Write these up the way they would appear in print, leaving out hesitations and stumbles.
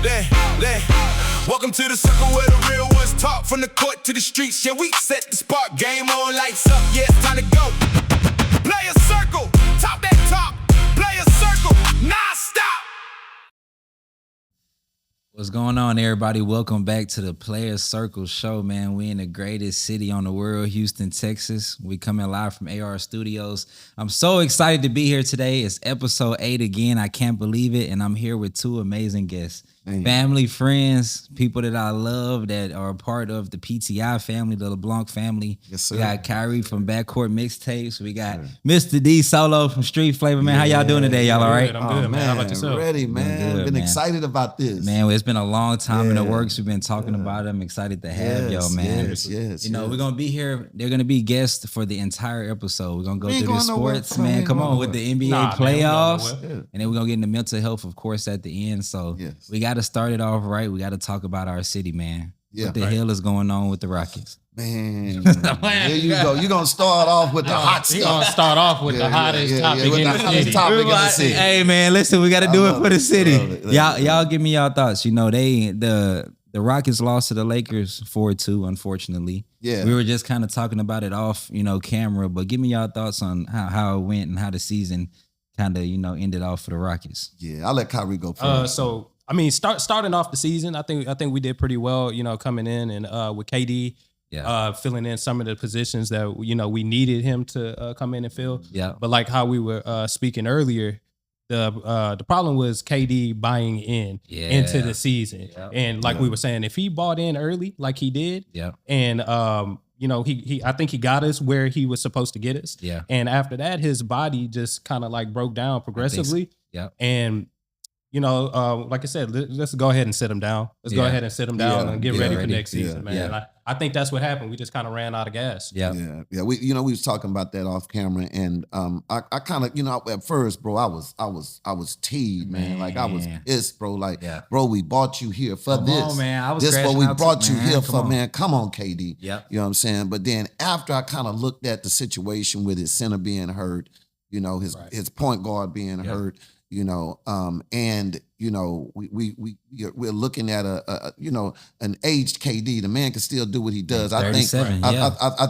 Then, welcome to the circle where the real ones talk. From the court to the streets, yeah, we set the spark. Game on, lights up, yeah, it's time to go. Playaz Circle, top that top. Playaz Circle, non-stop. What's going on, everybody? Welcome back to the Playaz Circle Show, man. We in the greatest city on the world, Houston, Texas. We coming live from AR Studios. I'm so excited to be here today. It's episode 8 again. I can't believe it. And I'm here with two amazing guests. Family, friends, people that I love that are a part of the PTI family, the LeBlanc family. Yes, sir. We got Kyrie from Backcourt Mixtapes. We got Mr. D Solo from Street Flavor, man. How y'all doing today? Y'all all right? I'm good, man. How about yourself? Ready, man. Good, been man. excited about this. Man, it's been a long time in the works. We've been talking about it. I'm excited to have y'all, man. Yes. You know, we're going to be here. They're going to be guests for the entire episode. We're going to go through the going nowhere. sports, man. Come on, with the NBA Nah, playoffs. man, And then we're going to get into mental health, of course, at the end. So we got to start it off right. We got to talk about our city, man. What the hell is going on with the Rockets? Man, there you go. You're going to start off with the hot stuff. We're going to start off with the hottest topic in the city. Hey, man, listen, we got to do it for the city. Y'all give me y'all thoughts. You know, the Rockets lost to the Lakers 4-2, unfortunately. Yeah. We were just kind of talking about it off, camera, but give me y'all thoughts on how it went and how the season kind of, ended off for the Rockets. Yeah, I'll let Kyrie go first. Starting off the season, I think we did pretty well, coming in and with KD filling in some of the positions that, we needed him to come in and fill. Yeah. But like how we were speaking earlier, the problem was KD buying into the season. Yeah. And like we were saying, if he bought in early like he did, and I think he got us where he was supposed to get us. Yeah. And after that, his body just kind of like broke down progressively. So. Yeah. And like I said, let's go ahead and sit him down. Let's go ahead and sit him down and get ready for next season, man. Yeah. I think that's what happened. We just kind of ran out of gas. Yeah. We was talking about that off camera, and I kind of, at first, bro, I was teed, man. Like I was pissed, bro. Like, bro, we bought you here for Come this. on, man. I was this what we brought you here for, on. man. Come on, KD. Yeah. You know what I'm saying? But then after I kind of looked at the situation with his center being hurt, his point guard being hurt. We're looking at an aged KD. The man can still do what he does. I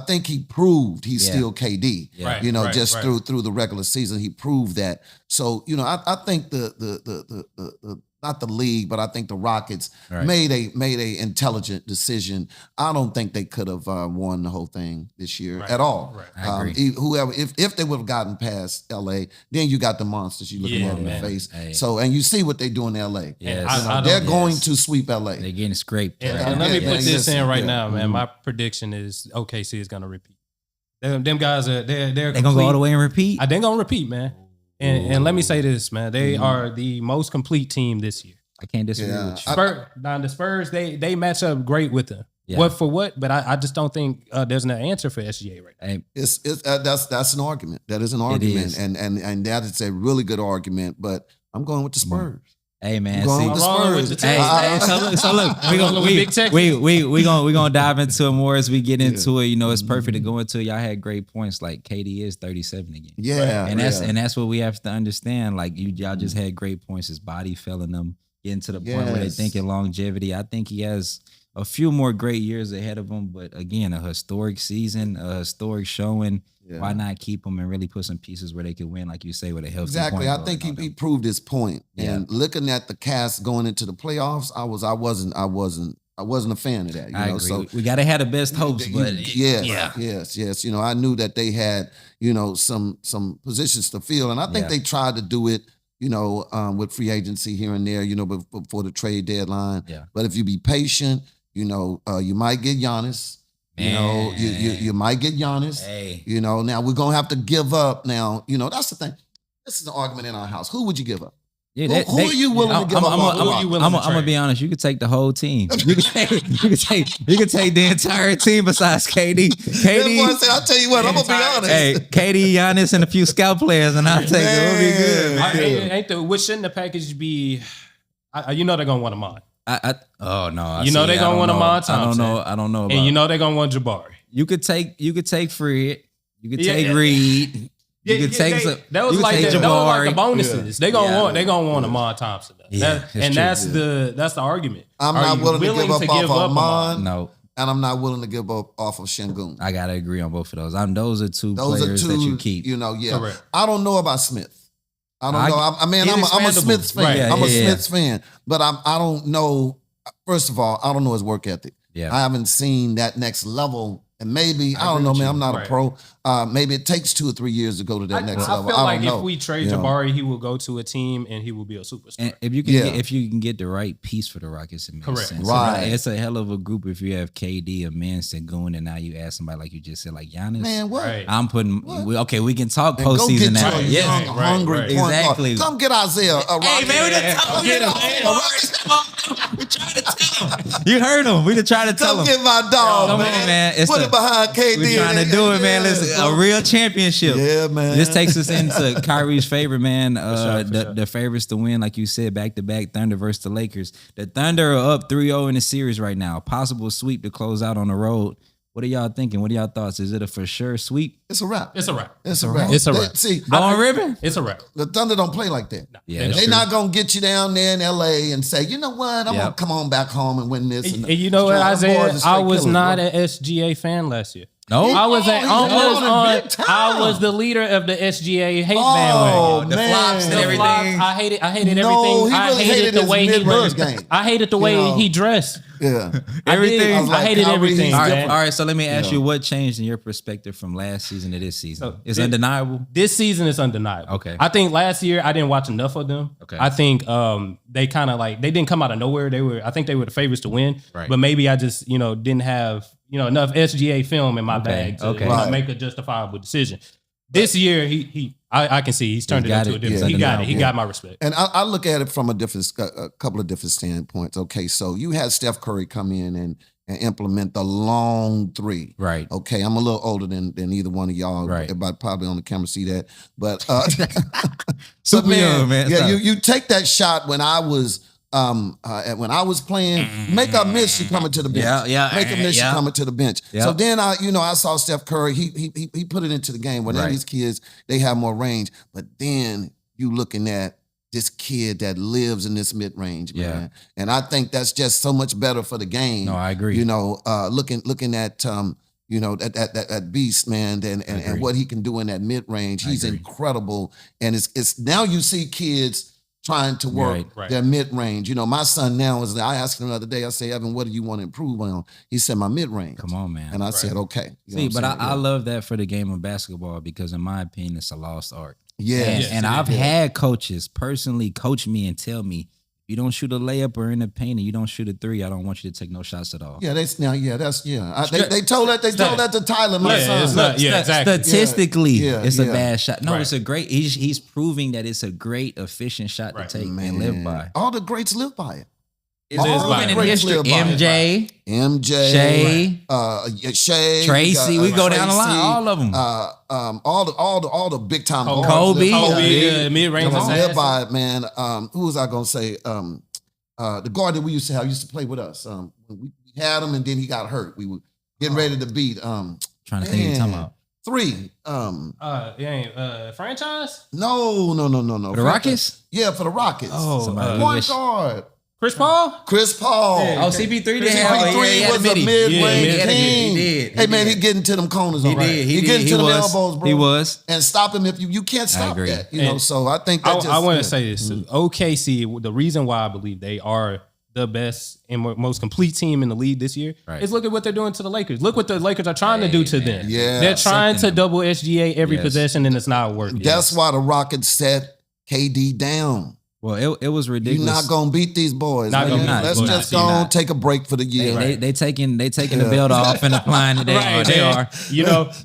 think he proved he's still KD. Yeah. Through the regular season, he proved that. So I think the not the league, but I think the Rockets made a intelligent decision. I don't think they could have won the whole thing this year at all. Right. I agree. Whoever, if they would have gotten past LA, then you got the monsters you looking at in the face. Hey. So, and you see what they do in LA. Yes. They're going to sweep LA. They're getting scraped. And let me put this in right now, man. My prediction is OKC is going to repeat. Them guys are they're going to go all the way and repeat. They're going to repeat, man. And let me say this, man. They are the most complete team this year. I can't disagree with you. The Spurs, they match up great with them. Yeah. What for what? But I just don't think there's an answer for SGA right now. Hey. That's an argument. That is an argument, and that is a really good argument. But I'm going with the Spurs. Hey man, going with the Spurs. So look, we gonna dive into it more as we get into it. It's perfect to go into it. Y'all had great points. Like KD is 37 again. Yeah, and that's what we have to understand. Like y'all just had great points. His body failing them, getting to the point where they're thinking longevity. I think he has a few more great years ahead of him. But again, a historic season, a historic showing. Yeah. Why not keep them and really put some pieces where they could win, like you say, with a healthy Exactly. I think he proved his point. Yeah. And looking at the cast going into the playoffs, I wasn't a fan of that. I agree. So we gotta have the best hopes, but yes. I knew that they had some positions to fill, and I think they tried to do it. With free agency here and there. Before the trade deadline. Yeah. But if you be patient, you might get Giannis. You might get Giannis. Hey. Now we're gonna have to give up. Now, that's the thing. This is an argument in our house. Who would you give up? Yeah, who are you willing to give up? I'm gonna be honest. You could take the whole team. You could take the entire team besides KD. KD. I'll tell you what. I'm gonna be honest. Hey, KD, Giannis, and a few scout players, and I'll take it. It'll be good. What shouldn't the package be? They're gonna want Ahmad. They're gonna want Ahmad Thompson. I don't know. And they're gonna want Jabari. You could take Fred. You could take Reed. You can take some. That was like the bonuses. They gonna want Amon Thompson. That's the argument. I'm not willing to give up off of Amon. No. And I'm not willing to give up off of Şengün. I gotta agree on both of those. Those are two players that you keep. Correct. I don't know about Smith. I don't know. I'm a Smiths fan. Right. I'm a Smiths fan. But I don't know. First of all, I don't know his work ethic. Yeah. I haven't seen that next level. And maybe, I don't know, man, I'm not a pro. Maybe it takes 2 or 3 years to go to that next level. I feel like if we trade Jabari, he will go to a team and he will be a superstar. And if you can get the right piece for the Rockets, it makes sense. Right. It's a hell of a group if you have KD, Amin, Şengün, and now you add somebody like you just said, like Giannis. Man, what? Right. I'm putting, we can talk postseason now. Yes. Hungry point exactly. Come get Isaiah. Hey, man, we done told him. We tried to tell him. You heard him. We done tried to tell him. Come get my dog, man. Put it behind KD. We're trying to do it, man. Listen, a real championship. Yeah, man. This takes us into Kyrie's favorite, man. The favorites to win, like you said, back-to-back Thunder versus the Lakers. The Thunder are up 3-0 in the series right now. Possible sweep to close out on the road. What are y'all thinking? What are y'all thoughts? Is it a for sure sweep? It's a wrap. It's a wrap. It's a wrap. It's a wrap. See, going ribbon? It's a wrap. The Thunder don't play like that. No, they're not going to get you down there in LA and say, you know what, I'm going to come on back home and win this. And you know what, Isaiah? I was not an SGA fan last year. No, I was the leader of the SGA hate bandwagon. The flops and everything. I hated everything. I hated the way he was. I hated the way he dressed. Yeah, everything. I hated everything. All right. So let me ask you, what changed in your perspective from last season to this season? It's undeniable. This season is undeniable. Okay. I think last year I didn't watch enough of them. Okay. I think they kind of they didn't come out of nowhere. I think they were the favorites to win. Right. But maybe I just didn't have enough SGA film in my bag to make a justifiable decision. This year I can see he's turned it into a different. He got it. He got my respect. And I look at it from a couple of different standpoints. Okay, so you had Steph Curry come in and implement the long three. Right. Okay, I'm a little older than either one of y'all. Right. Everybody probably on the camera see that. But super young, man. Yeah, you take that shot when I was playing, make a miss, you coming to the bench. Make a miss, you coming to the bench. So then I saw Steph Curry. He put it into the game. Well, now these kids, they have more range. But then you looking at this kid that lives in this mid range, man. And I think that's just so much better for the game. No, I agree. Looking at that beast, man, and what he can do in that mid range. He's incredible. And it's now you see kids trying to work their mid-range. My son now I asked him the other day, I say, Evan, what do you want to improve on? He said, my mid-range. Come on, man. And I said, okay. I love that for the game of basketball because in my opinion, it's a lost art. Yeah. And I've had coaches personally coach me and tell me, you don't shoot a layup or in the paint and you don't shoot a three, I don't want you to take no shots at all. Yeah, they told that to Tyler, my son. Exactly. Statistically, it's a bad shot. No, it's a great. He's proving that it's a great, efficient shot to take and live by. All the greats live by it. It's proven in history. MJ, Shai, Tracy. We go down the line. All of them. All the big time. Kobe. Mid range. Live by it, man. Who was I gonna say? The guard that we used to play with us. We had him and then he got hurt. We were getting ready to beat. Trying to think of your time out. 3. Franchise? No. For the Rockets? Yeah, for the Rockets. Point guard. Chris Paul? Yeah. CP3 did have CP3 was a mid-range king. He did. Hey, man, he getting to them corners all right. He getting to them elbows, bro. He was. And stop him if you can't stop that. So I think that I want to say this. OKC, the reason why I believe they are the best and most complete team in the league this year is look at what they're doing to the Lakers. Look what the Lakers are trying to do to them. Yeah. They're trying to double SGA every possession and it's not working. That's why the Rockets set KD down. Well, it was ridiculous. You're not gonna beat these boys. Let's just go and take a break for the year. They taking the belt off and applying it. They are.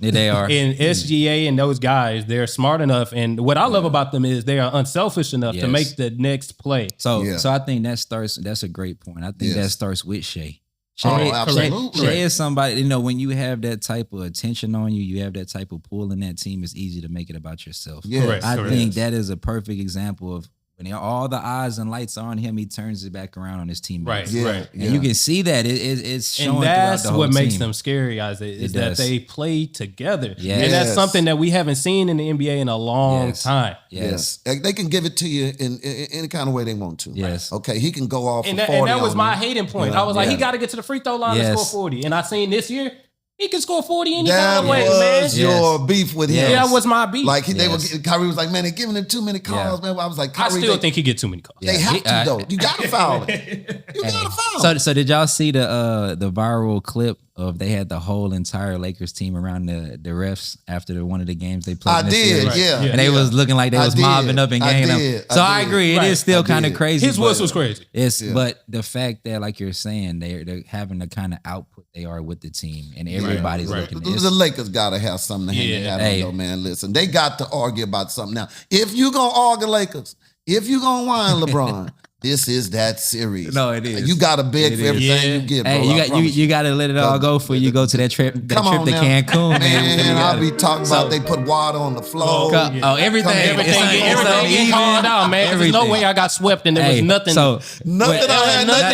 They are. And SGA and those guys, they're smart enough. And what I love about them is they are unselfish enough to make the next play. So I think that's a great point. I think that starts with Shai. Absolutely. Shai is somebody, when you have that type of attention on you, you have that type of pull in that team, it's easy to make it about yourself. Yes. I think that is a perfect example of when all the eyes and lights are on him, he turns it back around on his teammates. Right. And you can see that it's showing. And that's throughout the whole what makes team. them scary, Isaiah, is that they play together. Yes. And that's something that we haven't seen in the NBA in a long time. Yes. They can give it to you in any kind of way they want to. Yes. Okay, he can go off And for 40 that was on my you. hating point. I was like, he got to get to the free throw line and score 40. And I seen this year, he can score 40 any kind of way, man. Was your beef with him. Yeah, that was my beef. Like Kyrie was like, man, they're giving him too many calls, man. I was like, Kyrie, I still think he get too many calls. They have to though. You gotta foul it. You gotta foul it. So did y'all see the viral clip of they had the whole entire Lakers team around the refs after one of the games they played? I did, yeah. And they was looking like they was mobbing up and ganging up. So I agree, it is still kind of crazy. His wuss was crazy. But the fact that, like you're saying, they're having the kind of output they are with the team, and everybody's looking. The Lakers gotta have something to hang their hat on, though, man. Listen, they got to argue about something now. If you gonna argue Lakers, if you gonna whine LeBron, this is that series. No, it is. You gotta beg for everything you get, bro. Hey, you gotta let it all go before you go to that trip. To Cancun, man. I'll be talking about they put water on the floor. Everything get called out, man. There's no way I got swept and there was nothing. Nothing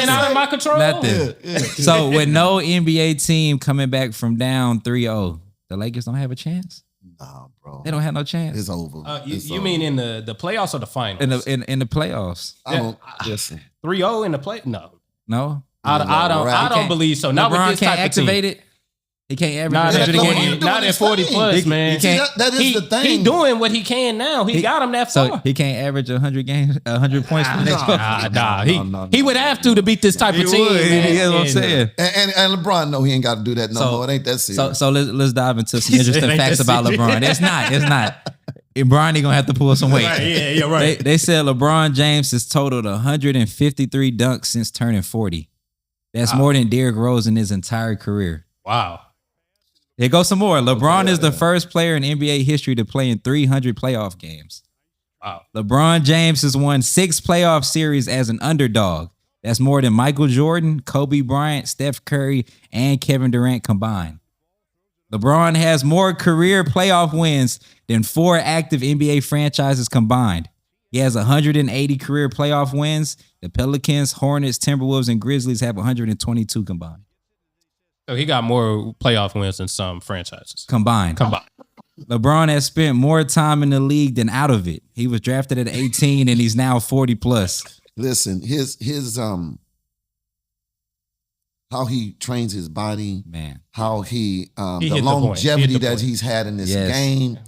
out of my control. Nothing. So with no NBA team coming back from down 3-0, the Lakers don't have a chance. Nah, bro. They don't have no chance. It's over. You mean in the playoffs or the finals? In the playoffs. Listen. 3-0 in the play? No. No. I don't believe so. Not LeBron with this can't type activate of team. it. He can't average 100 game. Not at 40 plus, man. That is the thing. He doing what he can now. He got him that far. So he can't average 100 points for the next He would have to beat this type of team. That's what I'm saying. And LeBron know he ain't got to do that no more. It ain't that serious. So let's dive into some interesting facts about LeBron. It's not. LeBron ain't gonna have to pull some weight. Yeah, you're right. They said LeBron James has totaled 153 dunks since turning 40. That's more than Derrick Rose in his entire career. Wow. Here goes some more. LeBron is the first player in NBA history to play in 300 playoff games. Wow. LeBron James has won 6 playoff series as an underdog. That's more than Michael Jordan, Kobe Bryant, Steph Curry, and Kevin Durant combined. LeBron has more career playoff wins than 4 active NBA franchises combined. He has 180 career playoff wins. The Pelicans, Hornets, Timberwolves, and Grizzlies have 122 combined. So he got more playoff wins than some franchises. Combined. LeBron has spent more time in the league than out of it. He was drafted at 18 and he's now 40 plus. Listen, his how he trains his body, man. How he the longevity that he's had in this game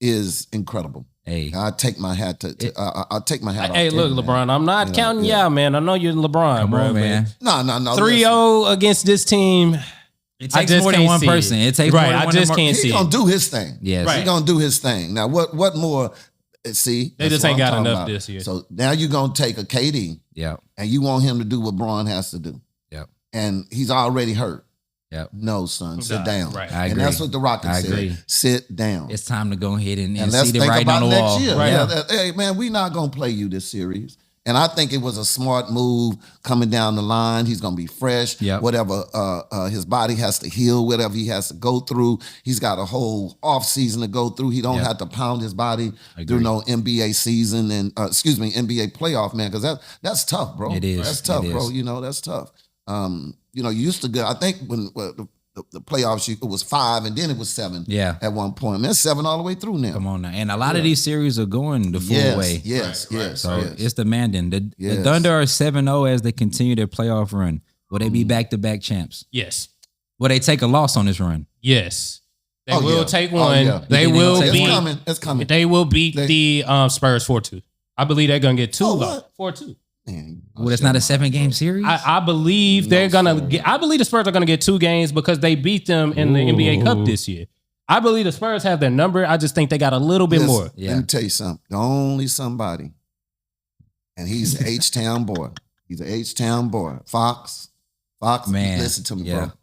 is incredible. Hey, I take my hat I'll take my hat off. Hey, look, LeBron, I'm not counting you out, man. I know you're LeBron, come bro. On, man. No. 3-0 against this team. It takes more than one person. It takes more than one person. I just can't see it. He's gonna do his thing. Yes. He's gonna do his thing. Now, what more? See, they just ain't got enough this year. So now you're gonna take a KD, and you want him to do what Braun has to do. And he's already hurt. No, son, sit down. Right. And that's what the Rockets said. Sit down. It's time to go ahead and let's see the think writing about on the next wall. year. Right. Hey, man, we're not gonna play you this series. And I think it was a smart move coming down the line. He's gonna be fresh. Whatever his body has to heal, whatever he has to go through. He's got a whole off season to go through. He don't have to pound his body through no NBA season and NBA playoff, man, because that's tough, bro. It is. That's tough, bro. You know, that's tough. You used to get. I think when the playoffs, it was 5 and then it was 7. At one point, man, 7 all the way through now. Come on now, and a lot of these series are going the full way. Yes. So it's demanding. The Thunder are 7-0 as they continue their playoff run. Will they be back-to-back champs? Yes. Will they take a loss on this run? Yes. They will take one. They will beat. It's coming. They will beat the Spurs 4-2. I believe they're gonna get 4-2. Well, it's not a 7-game series. I believe they're gonna get. I believe the Spurs are gonna get 2 games because they beat them in the NBA Cup this year. I believe the Spurs have their number. I just think they got a little bit more. Let me tell you something. Only somebody, and he's an H-Town boy. He's an H-Town boy. Fox, man, listen to me, bro.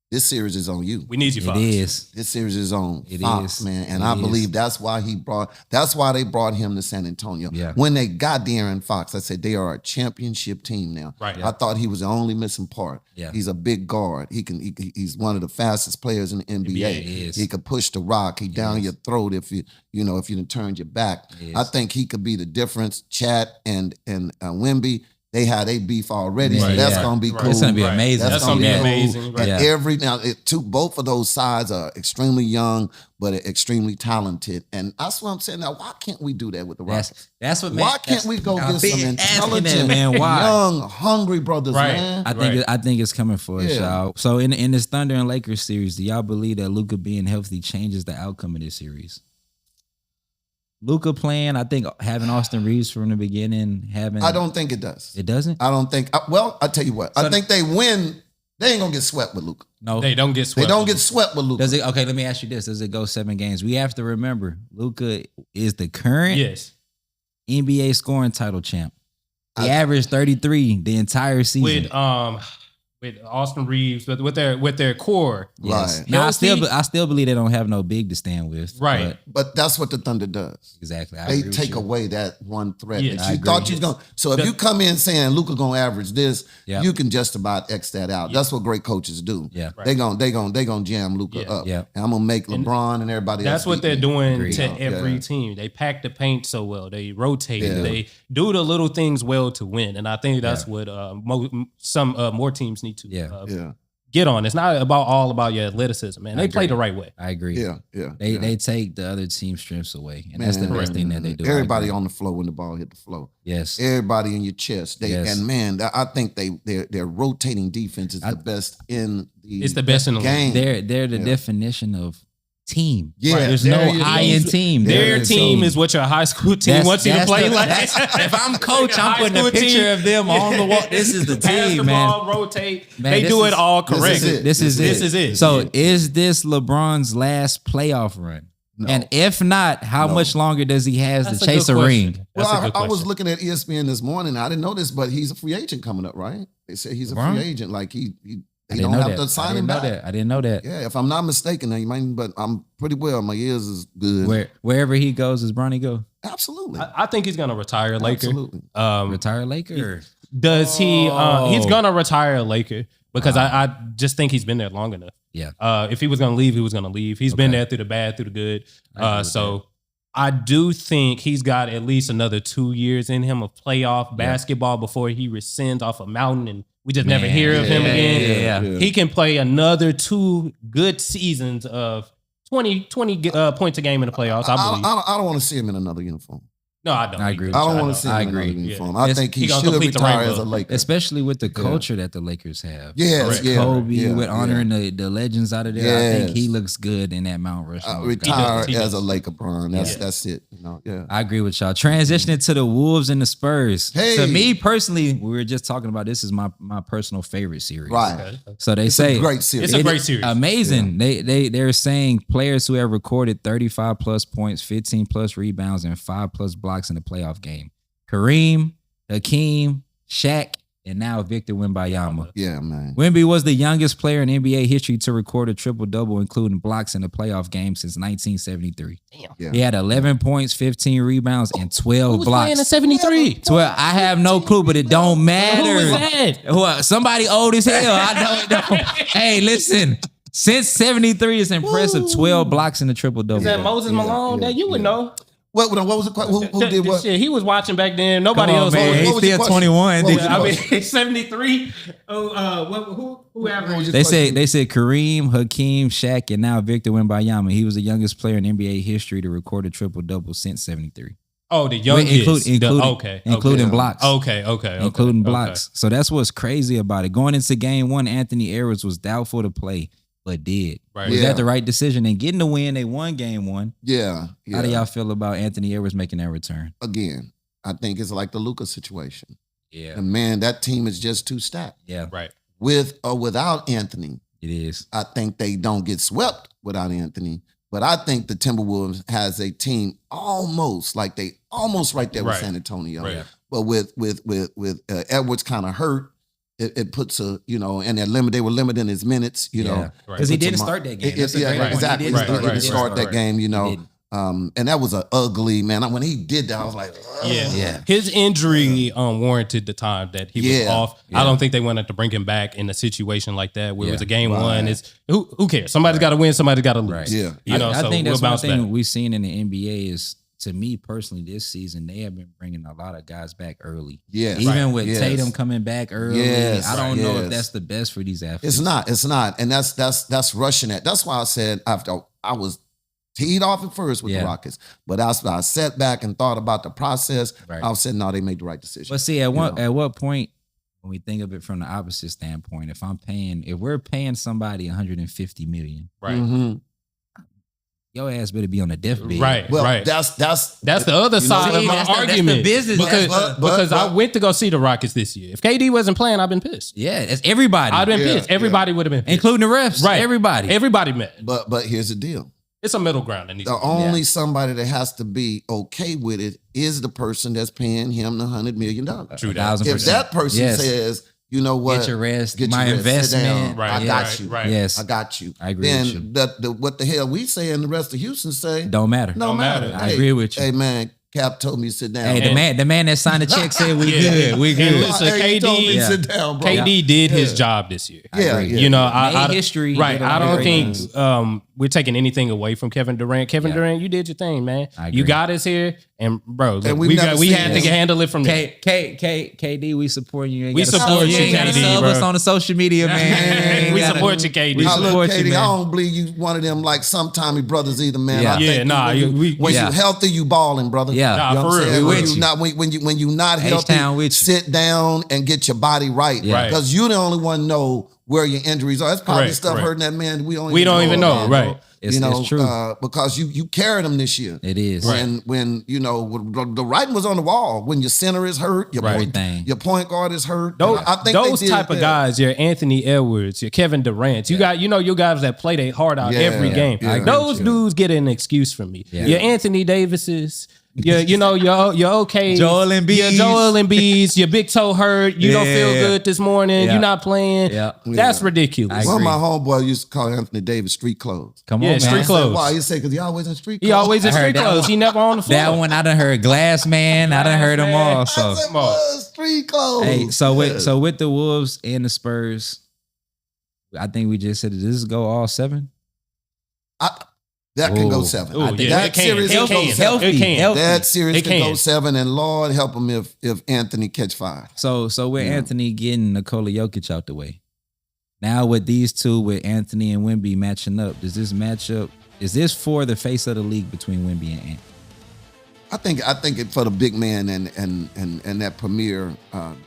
this series is on you. We need you, Fox. It is. This series is on Fox, man. And I believe that's why they brought him to San Antonio. Yeah. When they got De'Aaron Fox, I said they are a championship team now. Right. I thought he was the only missing part. Yeah. He's a big guard. He's one of the fastest players in the NBA. He could push the rock. He down your throat if you done turned your back. I think he could be the difference. Chat and Wemby, they had a beef already, so that's gonna be cool. It's gonna be amazing. That's gonna be amazing. Cool. And both of those sides are extremely young, but extremely talented. And that's what I'm saying. Now, why can't we do that with the Rockets? That's what. Why can't we go get some intelligent, young, hungry brothers, man? I think it's coming for us, y'all. So in this Thunder and Lakers series, do y'all believe that Luka being healthy changes the outcome of this series? Luka playing, I think having Austin Reeves from the beginning, I don't think it does. It doesn't? I don't think. Well, I'll tell you what. I think they win. They ain't gonna get swept with Luka. No, they don't get swept. They don't get swept with Luka. Does it? Okay, let me ask you this: does it go 7 games? We have to remember Luka is the current NBA scoring title champ. He averaged 33 the entire season. With Austin Reeves, with their core. Yes. Right. Now I still believe they don't have no big to stand with. Right. But that's what the Thunder does. Exactly. They take away that one threat. Yes. That you thought you was gonna. So if you come in saying Luka gonna average this, you can just about X that out. That's what great coaches do. Yeah. They gonna jam Luka up. Yeah. And I'm gonna make LeBron and everybody else. That's what they're doing to every team. They pack the paint so well. They rotate. They do the little things well to win. And I think that's what some more teams need to get on. It's not all about your athleticism, man. They play the right way. I agree. Yeah. They take the other team's strengths away. And that's the best thing that they do. Everybody on the floor when the ball hit the floor. Yes. Everybody in your chest. And man, I think their rotating defense is the best in the It's the best in the game. They're the definition of team. Yeah. There's no I-in team. Their team is what your high school team wants you to play like. If I'm coach, I'm putting a picture of them on the wall. This is the team, man. Ball, rotate. They do it all correct. This is it. So is this LeBron's last playoff run? No. And if not, how much longer does he have to chase a ring? Well, I was looking at ESPN this morning. I didn't know this, but he's a free agent coming up, right? They say he's a free agent. Like he don't have to sign him back. I didn't know that. Yeah, if I'm not mistaken, now you might, but I'm pretty well. My ears is good. Wherever he goes, does Bronny go? Absolutely. I think he's gonna retire Laker. Absolutely. Retire Laker? Does he? He's gonna retire Laker because I just think he's been there long enough. Yeah. If he was gonna leave, he was gonna leave. He's been there through the bad, through the good. So I do think he's got at least another 2 years in him of playoff basketball before he rescinds off a mountain and we just never hear of him again. Yeah. He can play another 2 good seasons of 20 points a game in the playoffs, I believe. I don't want to see him in another uniform. No, I don't. I agree. I don't want to see him in another uniform. I think he should retire as a Laker. Especially with the culture that the Lakers have. Yes, Kobe with honoring the legends out of there. I think he looks good in that Mount Rushmore. Retire as a Laker, Bron. That's it. I agree with y'all. Transitioning to the Wolves and the Spurs. Hey. To me personally, we were just talking about this is my personal favorite series. Right. So they say a great series. It's a great series. Amazing. They're saying players who have recorded 35 plus points, 15 plus rebounds, and 5 plus blocks in the playoff game. Kareem, Hakeem, Shaq, and now Victor Wembanyama. Yeah, man. Wemby was the youngest player in NBA history to record a triple-double, including blocks in the playoff game since 1973. Damn. Yeah. He had 11 points, 15 rebounds, and 12 Who was blocks. playing in 73? 12. I have no clue, but it don't matter. Who was that? Somebody old as hell. I don't know. Hey, listen. Since 73, it's impressive. 12 blocks in the triple-double. Is that Moses Malone? That you would know. What was the question? Who did what? Shit, he was watching back then. Nobody else. Man. He's still 21. I mean, 73. Who averaged? They said Kareem, Hakeem, Shaq, and now Victor Wembanyama. He was the youngest player in NBA history to record a triple-double since 73. Oh, the youngest. Including blocks. Okay. Including blocks. So that's what's crazy about it. Going into game 1, Anthony Edwards was doubtful to play, but did. Right. Was that the right decision? And getting the win, they won game 1. Yeah. How do y'all feel about Anthony Edwards making that return? Again, I think it's like the Luka situation. Yeah. And man, that team is just too stacked. Yeah. Right. With or without Anthony. It is. I think they don't get swept without Anthony. But I think the Timberwolves has a team almost right there with San Antonio. Right. But with Edwards kind of hurt, it puts a, and they were limiting his minutes, because he didn't start that game. Exactly. He didn't start that game, and that was an ugly, man. When he did that, I was like, yeah. His injury warranted the time that he was off. I don't think they wanted to bring him back in a situation like that where it was a game one. It's who cares? Somebody's got to win. Somebody's got to lose. Right. Yeah, I think that's one thing we've seen in the NBA is, to me personally, this season they have been bringing a lot of guys back early. Yeah, even with Tatum coming back early. Yes, I don't know if that's the best for these athletes. It's not, and that's rushing it. That's why I said after I was teed off at first with the Rockets, but after I sat back and thought about the process, I was saying, no, they made the right decision. But see, at what point, when we think of it from the opposite standpoint, if we're paying somebody $150 million, right? Mm-hmm. Your ass better be on the deathbed. Right. Well, right. That's the other side of my argument. That's the business. Because I went to go see the Rockets this year. If KD wasn't playing, I'd been pissed. Yeah, it's everybody. I'd been pissed. Everybody would have been pissed. Including the refs. Right. Everybody met. But here's the deal. It's a middle ground. The only somebody that has to be okay with it is the person that's paying him the $100 million. True that. If that person says, you know what? Get your rest. My investment. Right, I got you. Right. Yes. I got you. I agree with you. Then what the hell we say and the rest of Houston say don't matter. Don't matter. I agree with you. Hey man, Cap told me to sit down. Hey, the man that signed the check said we good. We good. And listen, KD, sit down, bro. KD did his job this year. Yeah. I history. Right. I don't think we're taking anything away from Kevin Durant. Kevin Durant, you did your thing, man. You got us here, and bro, look, we had to handle it from there. KD, we support you. We support you, KD, bro. Us on the social media, man. We support you, KD. Now, look, KD, I don't believe you one of them like sometime brothers either, man. When you healthy, you balling, brother. Yeah, for real. When you not healthy, sit down and get your body right. Because you the only one know where your injuries are. That's probably stuff hurting that man. We don't even know. Right. It's true. Because you carried them this year. It is. When the writing was on the wall. When your center is hurt, your point guard is hurt. I think those type of guys, your Anthony Edwards, your Kevin Durant, you got your guys that play their heart out every game. Those dudes get an excuse from me. Your Anthony Davises. Your okay. Joel Embiid's, your big toe hurt. You don't feel good this morning. You're not playing. That's ridiculous. One of my homeboys used to call Anthony Davis street clothes. Come on, man. Street clothes. Why? You say because he always in street clothes? He always in street clothes. He never on the floor. That one I done heard. Glass Man. I done heard them all. So street clothes. Hey, so with the Wolves and the Spurs, I think we just said, does this go all 7? That can go 7. That series can go 7. That series can go 7, and Lord help him if Anthony catch 5. So with Anthony getting Nikola Jokic out the way, now with these two, with Anthony and Wemby matching up, does this match up? Is this for the face of the league between Wemby and Ant? I think it for the big man and that premier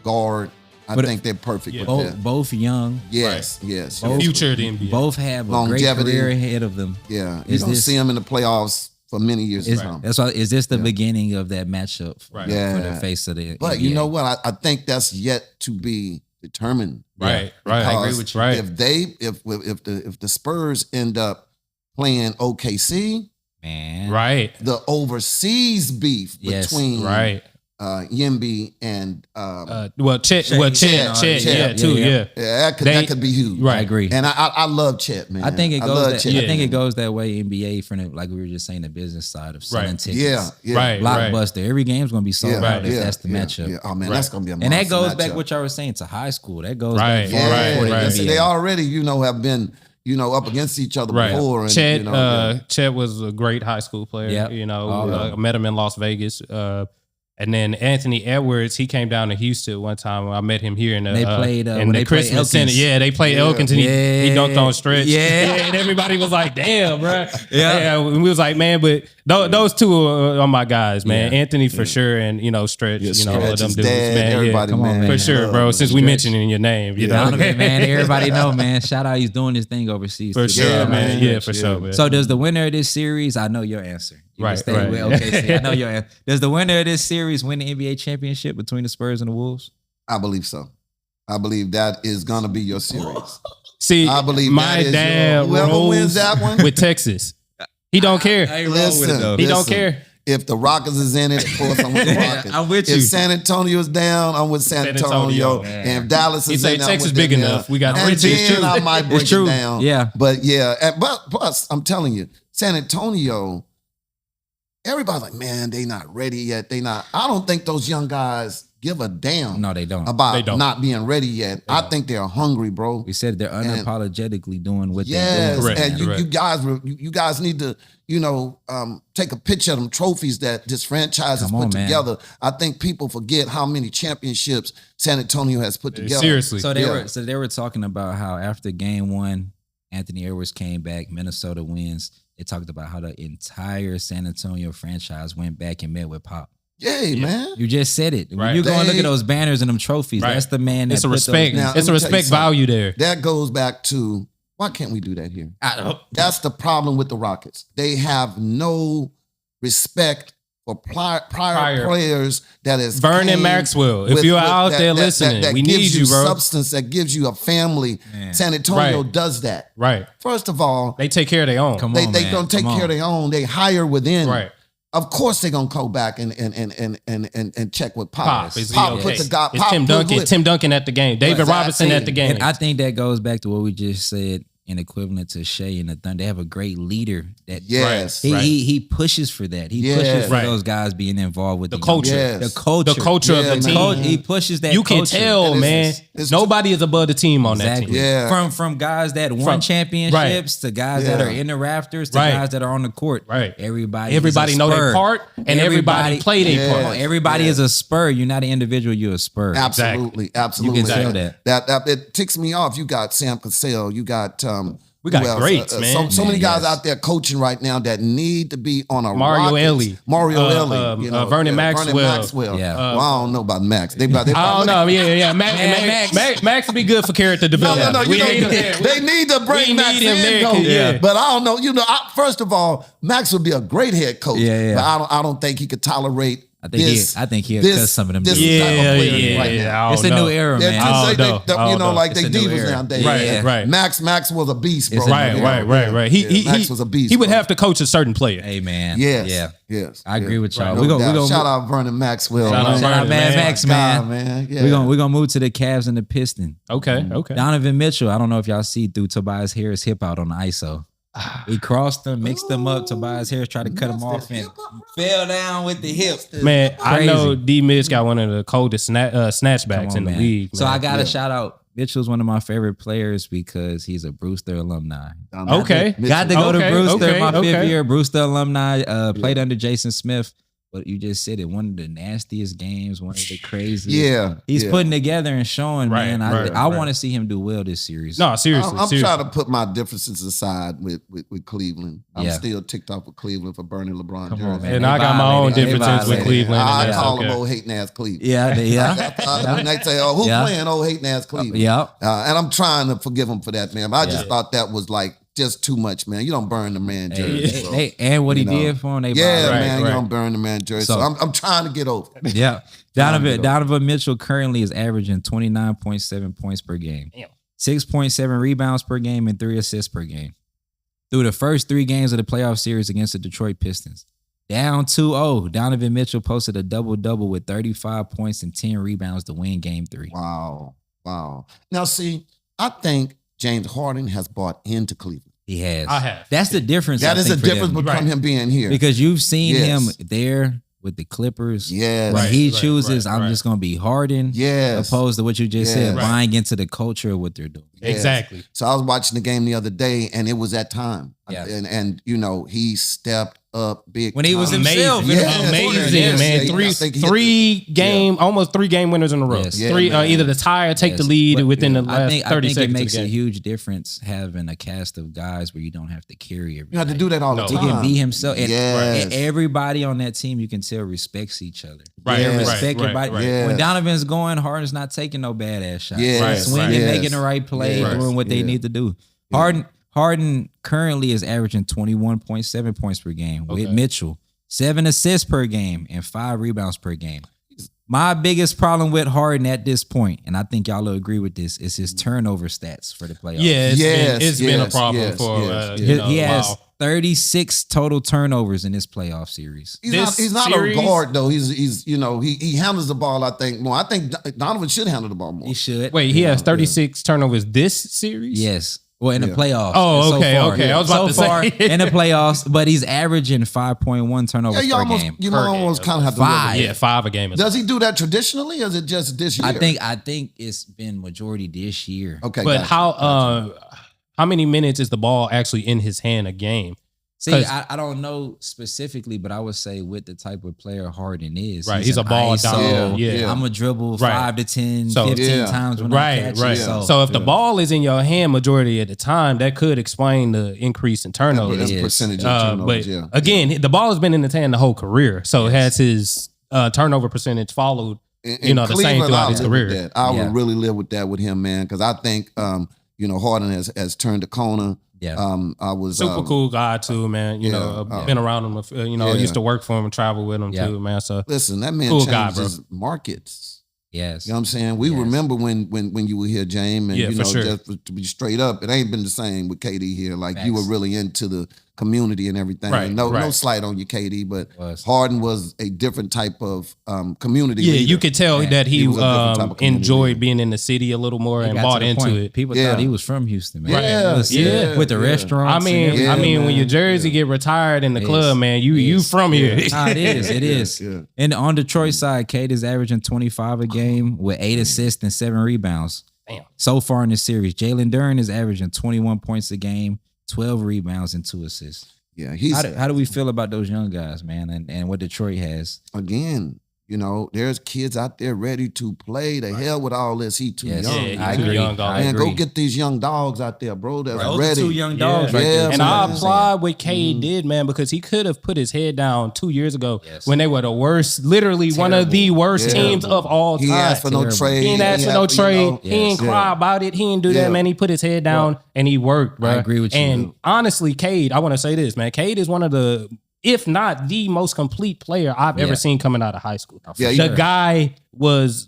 guard. I think they're perfect with that. Both young. Yes. Both, future of the NBA. Both have a great career ahead of them. Yeah. You don't see them in the playoffs for many years to come. That's why. Is this the beginning of that matchup for the face of the But NBA? you know what? I think that's yet to be determined. Right. I agree with you. Right. If the Spurs end up playing OKC, man. Right. The overseas beef between Wemby and Chet, that could be huge. Right. I agree. And I love Chet, man. I think it goes that way. NBA from like we were just saying, the business side of selling tickets. Yeah. Blockbuster. Every game's gonna be sold out if that's the matchup. Yeah. Oh man, that's gonna be a monster and that goes matchup. back what y'all were saying to high school. That goes back right. They already have been up against each other before. And, Chet was a great high school player. I met him in Las Vegas. And then Anthony Edwards, he came down to Houston one time. I met him here in the Christmas Center. Yeah, they played Elkins and he dunked on stretch. Yeah, and everybody was like, "Damn, bro." And we was like, "Man," but those two are my guys, man. Anthony for sure, and stretch. All of them dudes, man. Everybody, man. For sure, bro. Since we mentioned in your name, Donovan, man. Everybody know, man. Shout out, he's doing his thing overseas. For sure, man. Yeah, for sure, man. So does the winner of this series? I know your answer. Okay, I know your answer. Does the winner of this series win the NBA championship between the Spurs and the Wolves? I believe so. I believe that is gonna be your series. See, I believe my dad whoever wins that one with Texas. He don't care. Listen, he don't care. If the Rockets is in it, of course I'm with the Rockets. I'm with you. If San Antonio's down, I'm with San Antonio. And if Dallas is in, Texas big enough. We got and then I might break it down. Yeah. But yeah, but plus I'm telling you, San Antonio, everybody's like, man, they not ready yet. I don't think those young guys give a damn. No, they don't. About not being ready yet. I think they're hungry, bro. We said they're unapologetically doing what they're yes, doing. Correct, and you guys need to, take a picture of them trophies that this franchise has put together. I think people forget how many championships San Antonio has put together. Seriously. So they were talking about how after game 1, Anthony Edwards came back, Minnesota wins. They talked about how the entire San Antonio franchise went back and met with Pop. Yay, man. You just said it. When you go and look at those banners and them trophies, that's the man that it's a respect. It's a respect value there. That goes back to, why can't we do that here? That's the problem with the Rockets. They have no respect for prior players that is Vernon Maxwell. If you're out there listening, we need you, bro. Substance that gives you a family. Man. San Antonio does that. Right. First of all, they take care of their own. They don't take care of their own. They hire within. Right. Of course they're gonna go back and check with Pop. Is Pop okay. put the guy. It's Tim Duncan. Tim Duncan at the game. David Robinson at the game. And I think that goes back to what we just said. And equivalent to Shai and the Thunder, they have a great leader that he pushes for that. He pushes for those guys being involved with the culture. The culture of the team. He pushes that. You can tell, man. Nobody is above the team on that team. Yeah. From guys that won championships to guys that are in the rafters to guys that are on the court. Right. Everybody know their part and everybody play their part. Everybody is a Spur. You're not an individual. You're a Spur. Absolutely. You can tell that. That it ticks me off. You got Sam Cassell. You got we got greats, man. So many guys out there coaching right now that need to be on a Mario Ellie, Vernon Maxwell. Yeah. Well, I don't know about Max. I don't know. Yeah. Max would be good for character development. No. They need to bring Max in there. But I don't know. First of all, Max would be a great head coach. Yeah. But I don't think he could tolerate. I think he'll cut some of them. It's a new era, man. They divas nowadays. Right. Max was a beast, bro. Right. Max was a beast. He would have to coach a certain player. Hey, man. Yes. I agree with y'all. We gonna shout out Vernon Maxwell. Shout out Max, man. We're gonna move to the Cavs and the Pistons. Okay. Donovan Mitchell. I don't know if y'all see through Tobias Harris' hip out on the ISO. He crossed them, mixed them up. Tobias Harris tried to cut him off and fell down with the hip. Man, crazy. I know D-Mitch got one of the coldest snatchbacks in the league. So I got to shout out. Mitchell's one of my favorite players because he's a Brewster alumni. Okay. Got to go to Brewster my 5th year. Brewster alumni, played under Jason Smith. But you just said it, one of the nastiest games, one of the craziest. He's putting together and showing, man. I want to see him do well this series. No, seriously. I'm trying to put my differences aside with Cleveland. I'm still ticked off with Cleveland for burning LeBron James. And I got my own differences with Cleveland. I call them old hating ass Cleveland. Yeah. When they say, who's playing old hating ass Cleveland? And I'm trying to forgive them for that, man. But I just thought that was like, just too much, man. You don't burn the man jersey. And what he did for him, you don't burn the man jersey. So I'm trying to get over it. Yeah. Donovan Mitchell currently is averaging 29.7 points per game, 6.7 rebounds per game, and 3 assists per game. Through the first 3 games of the playoff series against the Detroit Pistons. Down 2-0, Donovan Mitchell posted a double-double with 35 points and 10 rebounds to win game 3. Wow. Now, see, I think James Harden has bought into Cleveland. He has. I have. That's the difference. That is the difference between him being here. Because you've seen him there with the Clippers. Yes. When he chooses, I'm just going to be Harden. Yes. Opposed to what you just said, buying into the culture of what they're doing. Yes. Exactly. So I was watching the game the other day, and it was that time. Yes. And he stepped up big when he was himself. Amazing, man. Almost 3 game winners in a row. Yes. Either the tie or take the lead within the last 30 seconds. I think it makes a huge difference having a cast of guys where you don't have to carry everything. You have to do that all the time. He can be himself. And everybody on that team, you can tell, respects each other. Respect everybody. When Donovan's going, Harden's not taking no badass shots. Swinging, making the right play, doing what they need to do. Harden currently is averaging 21.7 points per game with Mitchell, 7 assists per game, and 5 rebounds per game. My biggest problem with Harden at this point, and I think y'all will agree with this, is his turnover stats for the playoffs. Yeah, it's been a problem for he has 36 total turnovers in this playoff series. He's not a guard though. He's he handles the ball. I think more. I think Donovan should handle the ball more. He should. Wait, he has 36 turnovers this series? Yes. Well, in the playoffs. Oh, okay, okay. I was about to say in the playoffs, but he's averaging 5.1 turnovers per game. You almost kind of have to five. Yeah, 5 a game. Does he do that traditionally, or is it just this year? I think it's been majority this year. Okay, but how many minutes is the ball actually in his hand a game? See, I don't know specifically, but I would say with the type of player Harden is. Right, he's a ball down. Yeah. I'm a dribble 5 to 10, 15 times when I catch it. So if the ball is in your hand majority of the time, that could explain the increase in turnovers. That's percentage of turnovers, but again, the ball has been in his hand the whole career. So has his turnover percentage followed, the same throughout his career. I would really live with that with him, man, because I think, Harden has turned the corner. Yeah, I was super cool guy too, man. Been around him. Used to work for him and travel with him too, man. So listen, that man cool changes markets. Yes, you know what I'm saying. We remember when you were here, James, and just to be straight up, it ain't been the same with KD here. Like you were really into the community and everything. Right, no slight on you, KD, but Harden was a different type of community. Yeah, leader. you could tell that he enjoyed being in the city a little more and bought into it. People thought he was from Houston, man. Yeah, with the restaurants. I mean, when your jersey get retired in the club, man, you from here. It is. And on Detroit side, Kate is averaging 25 a game with 8 assists and 7 rebounds. Damn. So far in the series, Jalen Duren is averaging 21 points a game, 12 rebounds and 2 assists. Yeah, how do we feel about those young guys, man, and what Detroit has? Again, there's kids out there ready to play. The hell with all this. He too young. I agree. Man, go get these young dogs out there, bro. That's those ready. are 2 young dogs right there. And I applaud what Cade did, man, because he could have put his head down 2 years ago when they were the worst, literally one of the worst teams of all time. He asked for no trade. He didn't ask for no trade. He didn't cry about it. He didn't do that, man. He put his head down and he worked, bro. I agree with you. And honestly, Cade, I want to say this, man. Cade is one of the, if not the most complete player I've ever seen coming out of high school. The guy was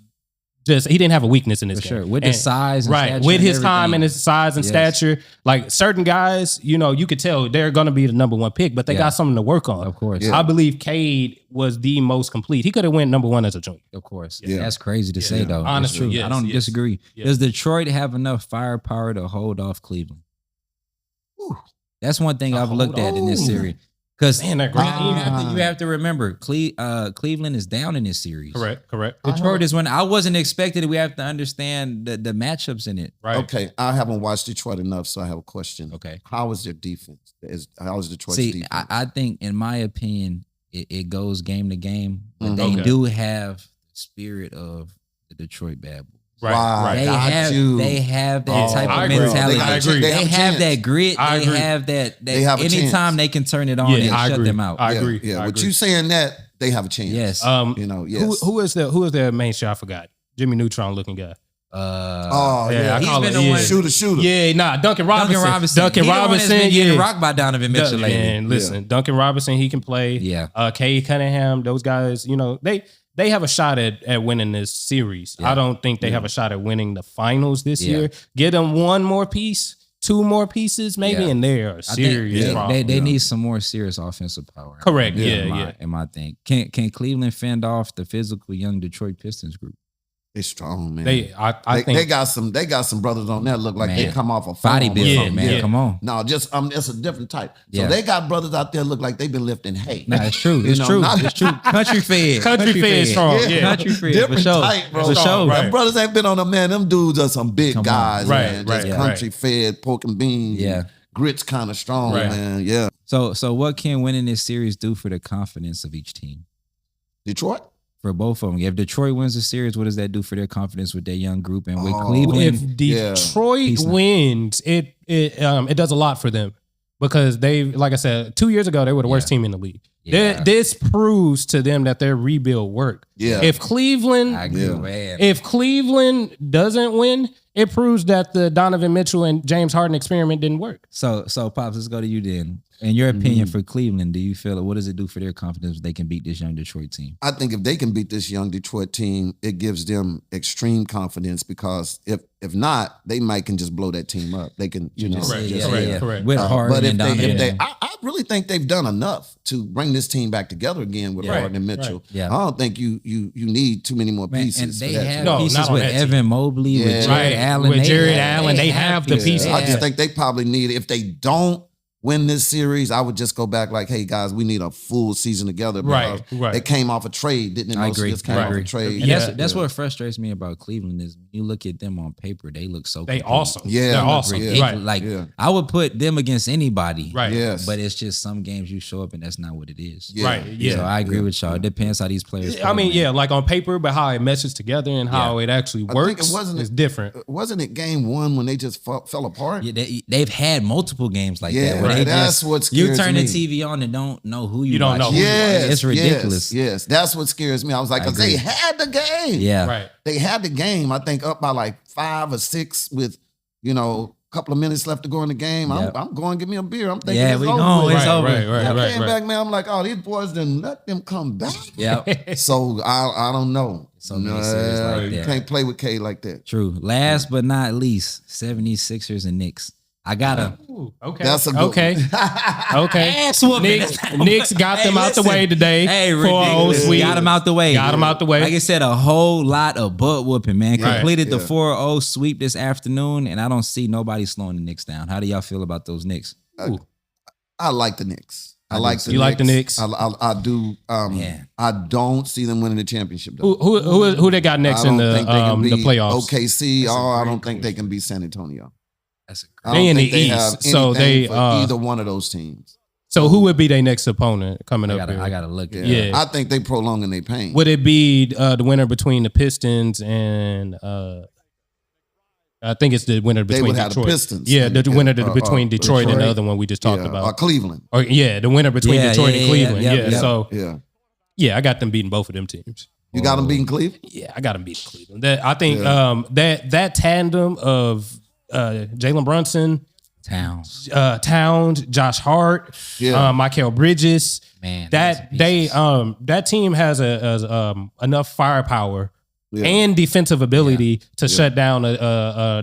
just, he didn't have a weakness in his game. Sure. With the size and stature. With his time and his size and stature. Like certain guys, you could tell they're going to be the number 1 pick, but they got something to work on. Of course. I believe Cade was the most complete. He could have went number 1 as a junior. Of course. That's crazy to say, though. Honestly, I don't disagree. Does Detroit have enough firepower to hold off Cleveland? That's one thing I've looked at in this series. Because you have to remember, Cleveland is down in this series. Correct. Detroit is when I wasn't expecting it. We have to understand the matchups in it. Right. Okay, I haven't watched Detroit enough, so I have a question. Okay. How is their defense? How is Detroit's defense? I think, in my opinion, it goes game to game. But they do have the spirit of the Detroit Bad Boys. Right. They have that type of mentality. I agree. They have that grit. They have that. Anytime they can turn it on and shut them out. I agree. Yeah. With you saying that, they have a chance. Yes. Yes. Who is their main shot? I forgot. Jimmy Neutron looking guy. He's been the one shooter. Yeah, Duncan Robinson. Duncan Robinson, getting rocked by Donovan Mitchell lately. And listen, Duncan Robinson, he can play. Yeah. Cade Cunningham, those guys, they have a shot at winning this series. I don't think they have a shot at winning the finals this year. Get them 1 more piece, 2 more pieces, maybe, and they're a serious problem. They need some more serious offensive power. Correct. In my thing. Can Cleveland fend off the physical young Detroit Pistons group? They strong, man. I think they got some brothers on there look like they come off a bodybuilding, man. Come on. No, just it's a different type. So they got brothers out there look like they've been lifting hay. Nah, it's true. It's true. Country fed. Country fed strong. Country fed. Different type, bro. For sure. Them brothers ain't been on them, man. Them dudes are some big guys, man. Right. Just country fed, pork and beans. Yeah. Grit's kind of strong, man. Yeah. So what can winning this series do for the confidence of each team? Detroit? For both of them. If Detroit wins the series, what does that do for their confidence with their young group? And with Cleveland? If Detroit wins, it does a lot for them. Because they, like I said, 2 years ago, they were the worst team in the league. Yeah. This proves to them that their rebuild worked. Yeah. If Cleveland doesn't win, it proves that the Donovan Mitchell and James Harden experiment didn't work. So Pops, let's go to you then. In your opinion, for Cleveland, do you feel what does it do for their confidence if they can beat this young Detroit team? I think if they can beat this young Detroit team, it gives them extreme confidence because if not, they might can just blow that team up. They can, Correct. With Harden but and Donovan. I really think they've done enough to bring this team back together again with Harden and Mitchell. Right. Yeah. I don't think you need too many more pieces. And they for that have team. pieces with Evan Mobley, with Jared Allen. With Jared Allen, they have the pieces. I just think they probably need, if they don't win this series, I would just go back like, hey guys, we need a full season together. Right. They came off a trade, didn't it? I agree. Just came off a trade. That's what frustrates me about Cleveland is when you look at them on paper, they look so they complete. awesome. Yeah, they're awesome. Ridiculous. Right. Like I would put them against anybody. Right. Yes. But it's just some games you show up and that's not what it is. Yeah. Right. Yeah. So I agree with y'all. It depends how these players play, I mean, man. like on paper, but how it meshes together and how it actually works is different. Wasn't it game one when they just fell apart? Yeah, they've had multiple games like Yeah, that. Where that's what scares you turn me. the TV on and don't know who you don't know watching. who Yes, It's ridiculous. Yes, that's what scares me. I was like, because they had the game. Yeah. Right. They had the game, I think, up by like 5 or 6 with, a couple of minutes left to go in the game. Yep. I'm going to get me a beer. I'm thinking Yeah, it's we over. going. with. It's over. I came back, man. I'm like, oh, these boys didn't let them come back. Yeah. So I don't know. So many series like you that. can't play with K like that. True. Last but not least, 76ers and Knicks. I gotta. Okay. That's a good okay. Okay. Ass whooping. Knicks got them out the way today. Hey, for old ridiculous. sweet. Got them out the way. Got them out the way. Like I said, a whole lot of butt whooping, man. Right. Completed the 4-0 sweep this afternoon, and I don't see nobody slowing the Knicks down. How do y'all feel about those Knicks? I like the Knicks. You like the Knicks? I do. I don't see them winning the championship though. Who they got next in the playoffs? OKC. I don't think they can beat San Antonio. That's a I great. don't They in think the have East, so anything they for either one of those teams. So who would be their next opponent coming up here? I gotta look at Yeah. I think they prolonging their pain. Would it be the winner between the Pistons and I think it's the winner They between would have Detroit. the Pistons. Yeah, the winner or between Detroit and the Detroit. other one we just talked Or about. Cleveland. Or the winner between Detroit and Cleveland. So Yeah. I got them beating both of them teams. You got them beating Cleveland? Yeah, I got them beating Cleveland. I think that tandem of Jalen Brunson, Towns. Josh Hart, Mikal Bridges. Man, that team has enough firepower and defensive ability to shut down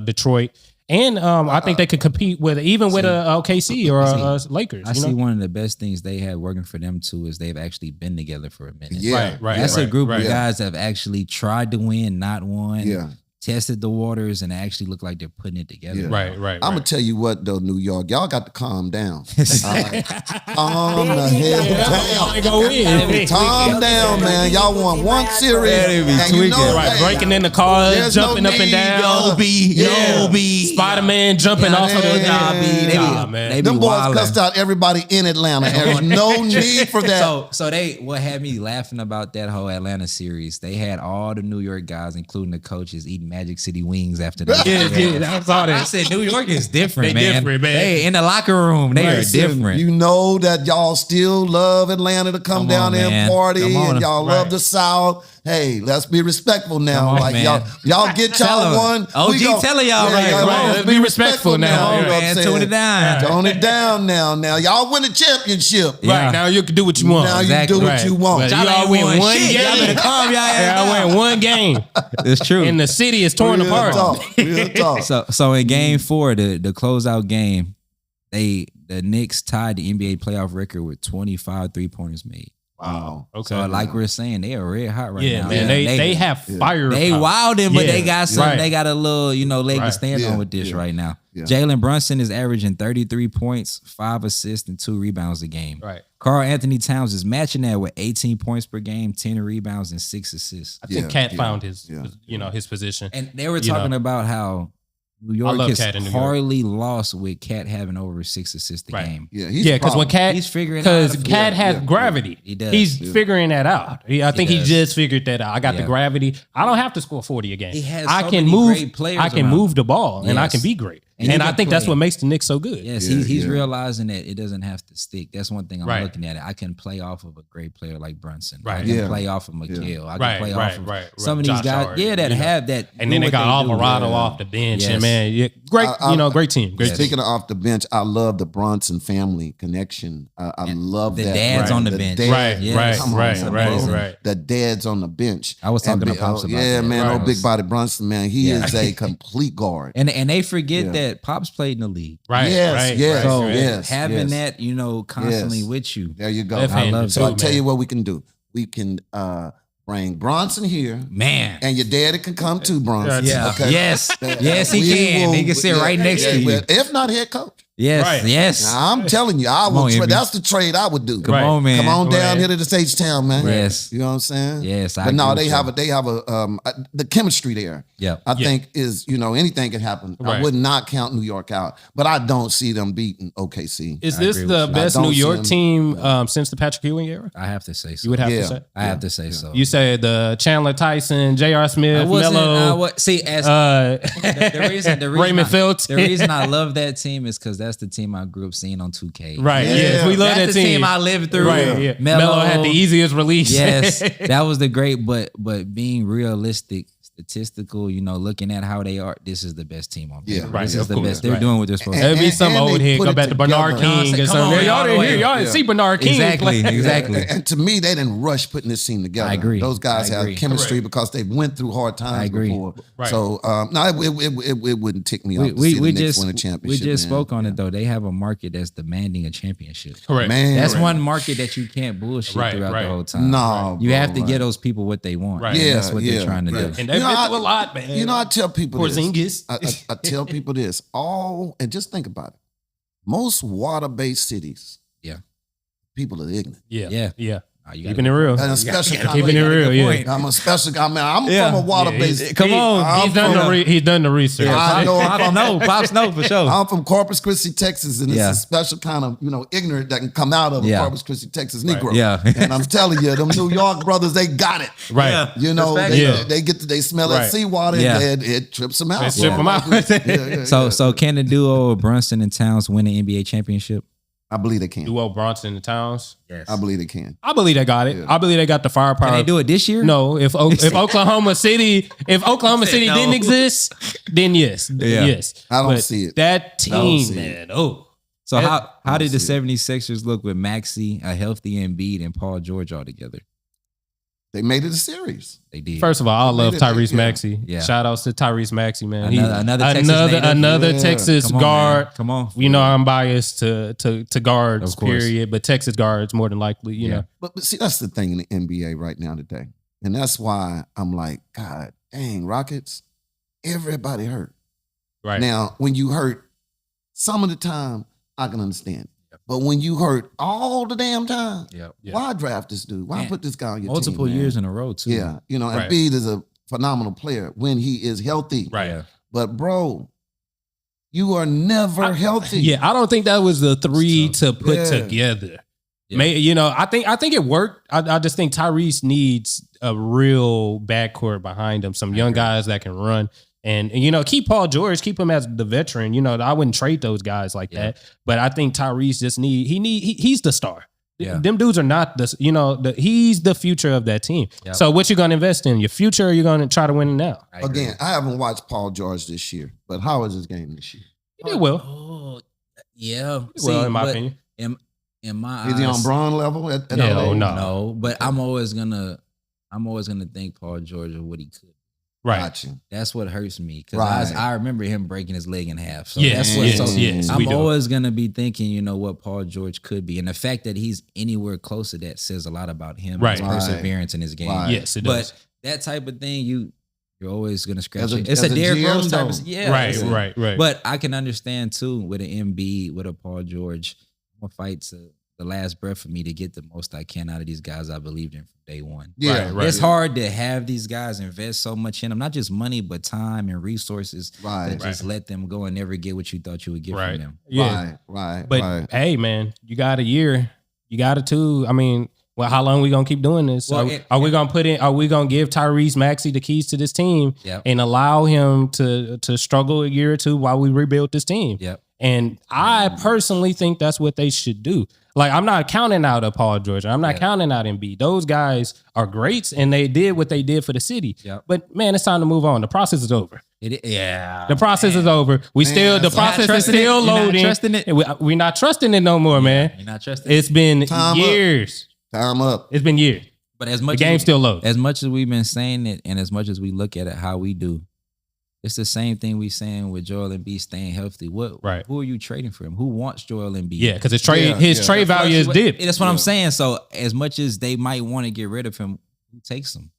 Detroit. And I think they could compete with OKC or Lakers. I see one of the best things they had working for them too is they've actually been together for a minute. Yeah. Right. That's a group of guys that have actually tried to win, not won. Yeah. Tested the waters and actually look like they're putting it together. Yeah. Right. I'm gonna tell you what though, New York, y'all got to calm down. Calm the hell down. Calm down, man. Y'all won one series, and you know, breaking in the car, jumping up and down. Yobi, Spider-Man jumping off of the man. Them boys cussed out everybody in Atlanta. There's no need for that. So what had me laughing about that whole Atlanta series? They had all the New York guys, including the coaches, eating Magic City wings after that. I saw that. I said New York is different, They man. different, man. They in the locker room, they are different. You know that y'all still love Atlanta to come down there and party, and y'all love the South. Hey, let's be respectful now. Like y'all get y'all one. OG telling y'all Let's be respectful now. Man, tone it down. Tone it down now. Now y'all win the championship. Right now you can do what you want. Now you do what you want. Y'all all win one game. Y'all better calm y'all ass down. Y'all win one game. It's true. And the city is torn apart. Real talk. So in game 4, the closeout game, the Knicks tied the NBA playoff record with 25 3-pointers made. Wow. Okay. So like we're saying, they are red hot right now. Man, they have fire. They wilding, but they got some. Right. They got a little, leg to stand on with this right now. Yeah. Jalen Brunson is averaging 33 points, 5 assists, and 2 rebounds a game. Right. Karl Anthony Towns is matching that with 18 points per game, 10 rebounds, and 6 assists. I think KAT found his position. And they were talking about how New York has hardly lost with KAT having over 6 assists a game. Yeah, because when KAT, he's figuring because KAT has gravity. He does. He's figuring that out. I think he just figured that out. I got the gravity. I don't have to score 40 a game. He has I so can many move. great players I can around. move the ball, and I can be great. And I think that's what makes the Knicks so good. Yes, he's realizing that it doesn't have to stick. That's one thing I'm looking at. I can play off of a great player like Brunson. I can play off of McHale. I can play off of some of these guys. That have that. And then they got Alvarado off the bench. And man, great, great team. Great Speaking of off the bench, I love the Bronson family connection. I love the that. Dads on the bench. Right. The dads on the bench. I was talking to Pops about that. Yeah, man, old big body Brunson, man, he is a complete guard. And they forget that Pops played in the league. Yes. Having that, constantly with you. There you go. I love so I'll tell you what we can do. We can bring Bronson here. Man. And your daddy can come too, Bronson. Yeah. Okay? Yes, he can. He can sit right next to you. If not head coach. Yes, yes. Now, I'm telling you, I will. That's the trade I would do. Come on, man. Come on down here to this H-Town, man. Yes, you know what I'm saying. Yes, but no, they have the chemistry there. Yeah, I think is anything can happen. I would not count New York out, but I don't see them beating OKC. Is this the best New York team since the Patrick Ewing era? I have to say so. You would have to say. I have to say so. You said the Chandler Tyson, J.R. Smith, Melo. See, as the Raymond Felton. The reason I love that team is because that's the team I grew up seeing on 2K. Right. Yes, we love that team. I lived through. Right. Yeah. Melo had the easiest release. Yes, that was the great. But being realistic, statistical, looking at how they are, this is the best team on paper. This is the best. They're doing what they're supposed to. There'll be some old head go back to Bernard King or something. Y'all didn't see Bernard King. Exactly. And to me, they didn't rush putting this team together. I agree. Those guys have chemistry because they went through hard times before. Right. So no, it wouldn't tick me off to see the Knicks win a championship. We just spoke on it though. They have a market that's demanding a championship. Correct. Man, that's one market that you can't bullshit throughout the whole time. No, you have to get those people what they want. Right. Yeah, that's what they're trying to do. And they've been through a lot, man. I tell people this. I tell people this. And just think about it. Most water-based cities, people are ignorant. Yeah. Keeping it real. And especially keeping it real. Yeah. I'm a special guy, man. I'm from a water-based. Come on, he's done the research. Yeah, I know. Pops know for sure. I'm from Corpus Christi, Texas, and it's a special kind of ignorant that can come out of a Corpus Christi, Texas Negro. Yeah, and I'm telling you, them New York brothers, they got it. Right. They smell that seawater and it trips them out. So can the duo of Brunson and Towns win the NBA championship? I believe they can. Duo Bronson and Towns. Yes. I believe they can. I believe they got it. Yeah. I believe they got the firepower. Can they do it this year? No. If Oklahoma City didn't exist, then yes. Yes. I don't see it. That team, man. So how did the 76ers look with Maxey, a healthy Embiid, and Paul George all together? They made it a series. They did. First of all, I love Tyrese Maxey. Yeah. Shout outs to Tyrese Maxey, man. Another Texas guard. Come on. I'm biased to guards, period. But Texas guards more than likely, you know. But see, that's the thing in the NBA right now today. And that's why I'm like, God dang, Rockets, everybody hurt. Right. Now, when you hurt some of the time, I can understand. But when you hurt all the damn time, why draft this dude? Why put this guy on your multiple team? Years in a row, too. Yeah. Embiid is a phenomenal player when he is healthy. Right. Yeah. But, bro, you are never healthy. Yeah, I don't think that was the three to put together. Yeah. I think it worked. I just think Tyrese needs a real backcourt behind him, some young guys that can run. And keep Paul George, keep him as the veteran. I wouldn't trade those guys like that. But I think Tyrese just he's the star. Yeah. Them dudes are not he's the future of that team. Yep. So what you gonna invest in? Your future, or you gonna try to win it now? Again, I haven't watched Paul George this year, but how is his game this year? He did well. Oh, yeah. Well, in my opinion. In my eyes, is he on Braun level? No. But I'm always gonna think Paul George of what he could. Right. Gotcha. That's what hurts me because I remember him breaking his leg in half. So yes, I'm always gonna be thinking, what Paul George could be, and the fact that he's anywhere close to that says a lot about him, his perseverance in his game. Right. Yes, it does. But that type of thing, you're always gonna scratch it. It's a Derrick Rose type of Right. But I can understand too with an Embiid, with a Paul George, I'm gonna fight to the last breath for me to get the most I can out of these guys I believed in from day one. Yeah, right. It's hard to have these guys invest so much in them, not just money, but time and resources. Right. Just let them go and never get what you thought you would get from them. Yeah. Right. But hey, man, you got a year. You got a two. I mean, Well, how long are we gonna keep doing this? Are we gonna give Tyrese Maxey the keys to this team and allow him to struggle a year or two while we rebuild this team? Yep. And I personally think that's what they should do. Like, I'm not counting out a Paul George. I'm not counting out Embiid. Those guys are greats, and they did what they did for the city. Yep. But man, it's time to move on. The process is over. The process is over. The process is still loading. We're not trusting it no more, man. You're not trusting it. It's been years. Time up. It's been years. But as much the game's still low. As much as we've been saying it, and as much as we look at it how we do, it's the same thing we saying with Joel Embiid staying healthy. Who are you trading for him? Who wants Joel Embiid? Yeah, because his trade value is dipped. That's what I'm saying. So as much as they might want to get rid of him, who takes him?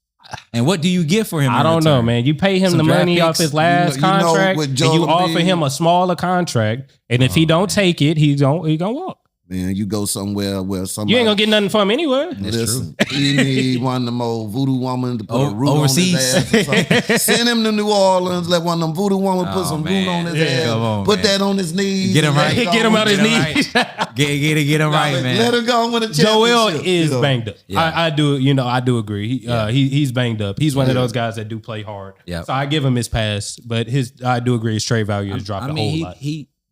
And what do you get for him? I don't know, man. You pay him the money off his last contract, and you offer him a smaller contract, and if he don't take it, he gonna walk. Man, you go somewhere where somebody... You ain't gonna get nothing from him anywhere. Listen, he need one of them old voodoo woman to put a root overseas on his ass. Send him to New Orleans, let one of them voodoo women put some root on his ass. Put that on his knees. Get him right. Get him out his knees. Get him right, man. Let him go with a championship. Joel is banged up. Yeah. I do agree. He's banged up. He's one of those guys that do play hard. Yeah. So I give him his pass, but I do agree his trade value has dropped a whole lot.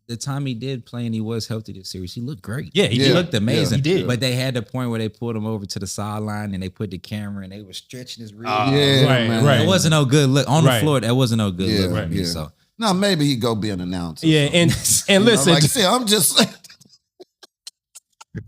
The time he did play and he was healthy this series, he looked great. Yeah, he looked amazing. He did. But they had the point where they pulled him over to the sideline and they put the camera and they were stretching his ribs. Right. It wasn't no good look. On the floor, that wasn't no good look for me. So. No, maybe he go be an announcer. Yeah, and listen. Like I said, I'm just saying.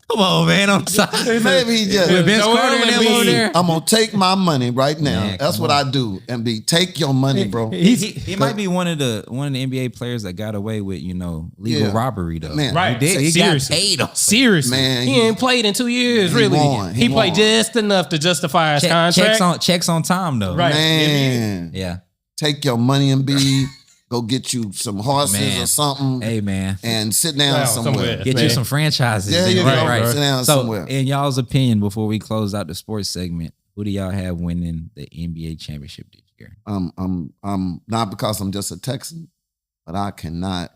Come on, man. I'm sorry. Maybe he just. With Vince Carter and them over there. I'm gonna take my money right now. Man, that's what I do. And take your money, bro. He might be one of the NBA players that got away with legal robbery though. Man, right? He got paid. Seriously, man. He ain't played in 2 years. Really, he played just enough to justify his contract. Checks on time though. Right, man. Yeah. Take your money and be. Go get you some horses or something. Hey, man. And sit down somewhere. Get you some franchises. Yeah, you right. Sit down somewhere. In y'all's opinion, before we close out the sports segment, who do y'all have winning the NBA championship this year? I'm not because I'm just a Texan, but I cannot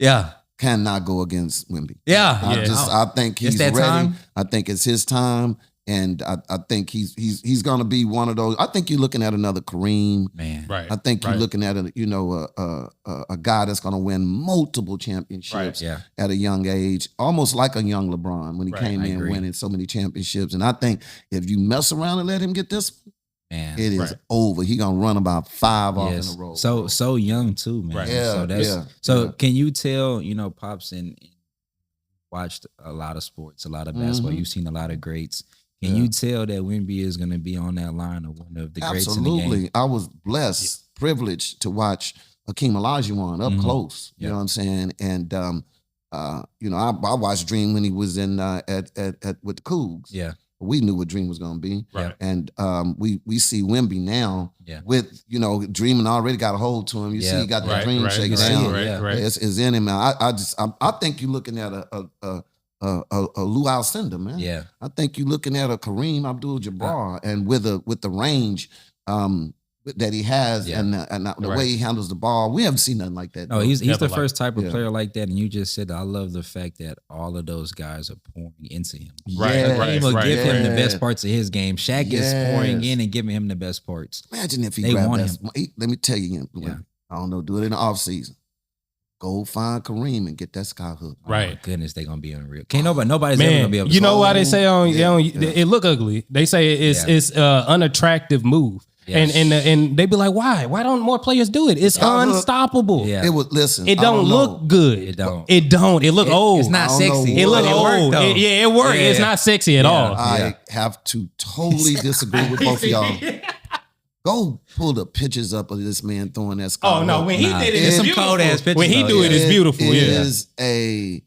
go against Wemby. Yeah. I think he's ready. Time? I think it's his time. And I think he's going to be one of those. I think you're looking at another Kareem. Man. Right. I think you're looking at a guy that's going to win multiple championships at a young age, almost like a young LeBron when he came in winning so many championships. And I think if you mess around and let him get this one, man, it is over. He's going to run about 5 off in a row. So young too, man. Right. Yeah, so can you tell, Pops and watched a lot of sports, a lot of basketball. You've seen a lot of greats. Can you tell that Wemby is going to be on that line of one of the greats in the game? Absolutely. I was blessed, privileged to watch Hakeem Olajuwon up close. You know what I'm saying? And I watched Dream when he was in at with the Cougs. Yeah. We knew what Dream was going to be. Right. And we see Wemby now with, Dreaming already got a hold to him. You see he got the dream shaking down. It's in him now. I think you're looking at a Lou Alcindor, man. Yeah. I think you're looking at a Kareem Abdul-Jabbar, and with the range that he has and the way he handles the ball, we haven't seen nothing like that. No, he's the first type of player like that, and you just said I love the fact that all of those guys are pouring into him. Right. Give him the best parts of his game. Shaq is pouring in and giving him the best parts. Imagine if he grabbed that. Let me tell you, I don't know, do it in the off season. Go find Kareem and get that sky hook. Right. Oh my goodness, they're gonna be unreal. Nobody's ever gonna be able to. You know why they say it look ugly? They say it's unattractive move. Yes. And they be like, why? Why don't more players do it? It's unstoppable. Yeah. It would listen. It don't look good. It don't. It look old. It's not sexy. It look old. It works. Yeah. It's not sexy at all. I have to totally disagree with both of y'all. Go pull the pictures up of this man throwing that sky. Oh no, when he did it, it's some cold ass pictures. When he do it, it's beautiful. It is a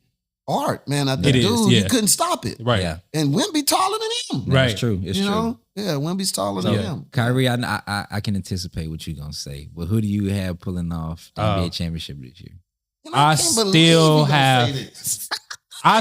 art, man. You couldn't stop it. Right. Yeah. And Wemby taller than him. Right. It's true. It's true. Yeah, Wemby's taller than him. Kyrie, I can anticipate what you're gonna say. But who do you have pulling off the NBA championship this year? I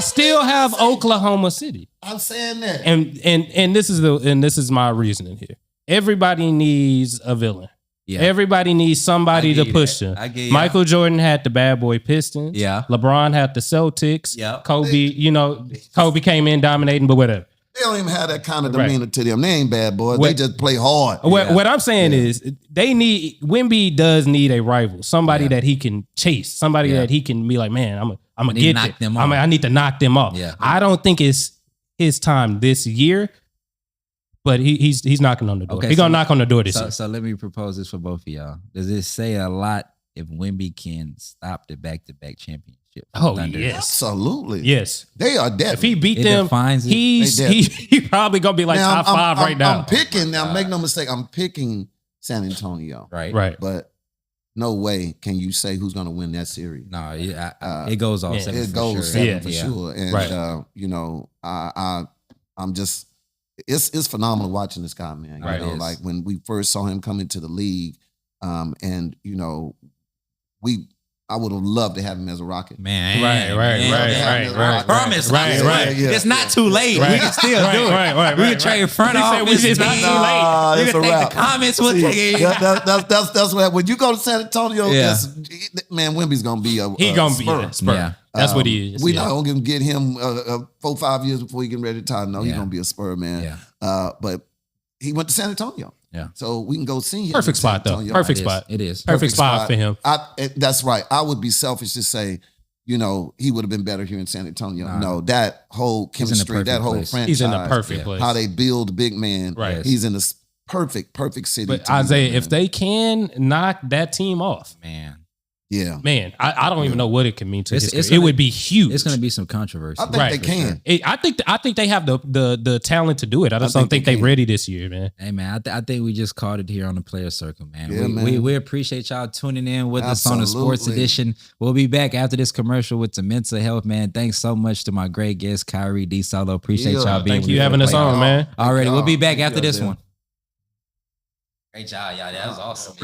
still have Oklahoma City. I'm saying that. And this is my reasoning here. Everybody needs a villain. Yeah. Everybody needs somebody to push them. Michael Jordan had the bad boy Pistons. Yeah. LeBron had the Celtics. Yeah. Kobe came in dominating, but whatever. They don't even have that kind of demeanor to them. They ain't bad boys. They just play hard. What I'm saying is Wemby does need a rival, somebody that he can chase, somebody that he can be like, man, I'm gonna get them. I need to knock them off. Yeah. I don't think it's his time this year, but he's knocking on the door. He's gonna knock on the door this year. So let me propose this for both of y'all. Does it say a lot if Wemby can stop the back-to-back championship? Oh, Thunder? yes. Absolutely. Yes. They are dead. If he beat them, he probably going to be like top 5 right now. I'm picking, now make no mistake, I'm picking San Antonio. Right. But no way can you say who's going to win that series. No, it goes all 7 it goes 7 for sure. And, you know, I'm just, it's phenomenal watching this guy, man. You know, like when we first saw him come into the league, and, you know, I would have loved to have him as a Rocket. Man. Right. Promise. Right. It's not too late. We can still do it. We can trade front office. It's not too late. You can take the comments. We'll take it. That's what, when you go to San Antonio, man, Wemby's going to be a Spur. Yeah. That's what he is. We're not going to get him 4-5 years before he get ready to retire. No, he's going to be a Spur, man. Yeah. But he went to San Antonio. Yeah. So we can go see him. Perfect spot, though. Perfect spot. It is. Perfect spot for him. That's right. I would be selfish to say, you know, he would have been better here in San Antonio. No, that whole chemistry, that whole franchise. He's in the perfect place. How they build big man. Right. He's in this perfect city. But Isaiah, if they can knock that team off, man. Yeah. Man, I don't even know what it could mean to history. It would be huge. It's going to be some controversy. I think they can. Sure. I think they have the talent to do it. I just don't think they're ready this year, man. Hey, man, I think we just called it here on the Playaz Circle, man. Yeah, we appreciate y'all tuning in with us on the Sports Edition. We'll be back after this commercial with some mental health, man. Thanks so much to my great guest, Kyrie D. Solo. Appreciate y'all being with us. Thank you having us on, man. Already, we'll be back after this one. Great job, y'all. That was awesome.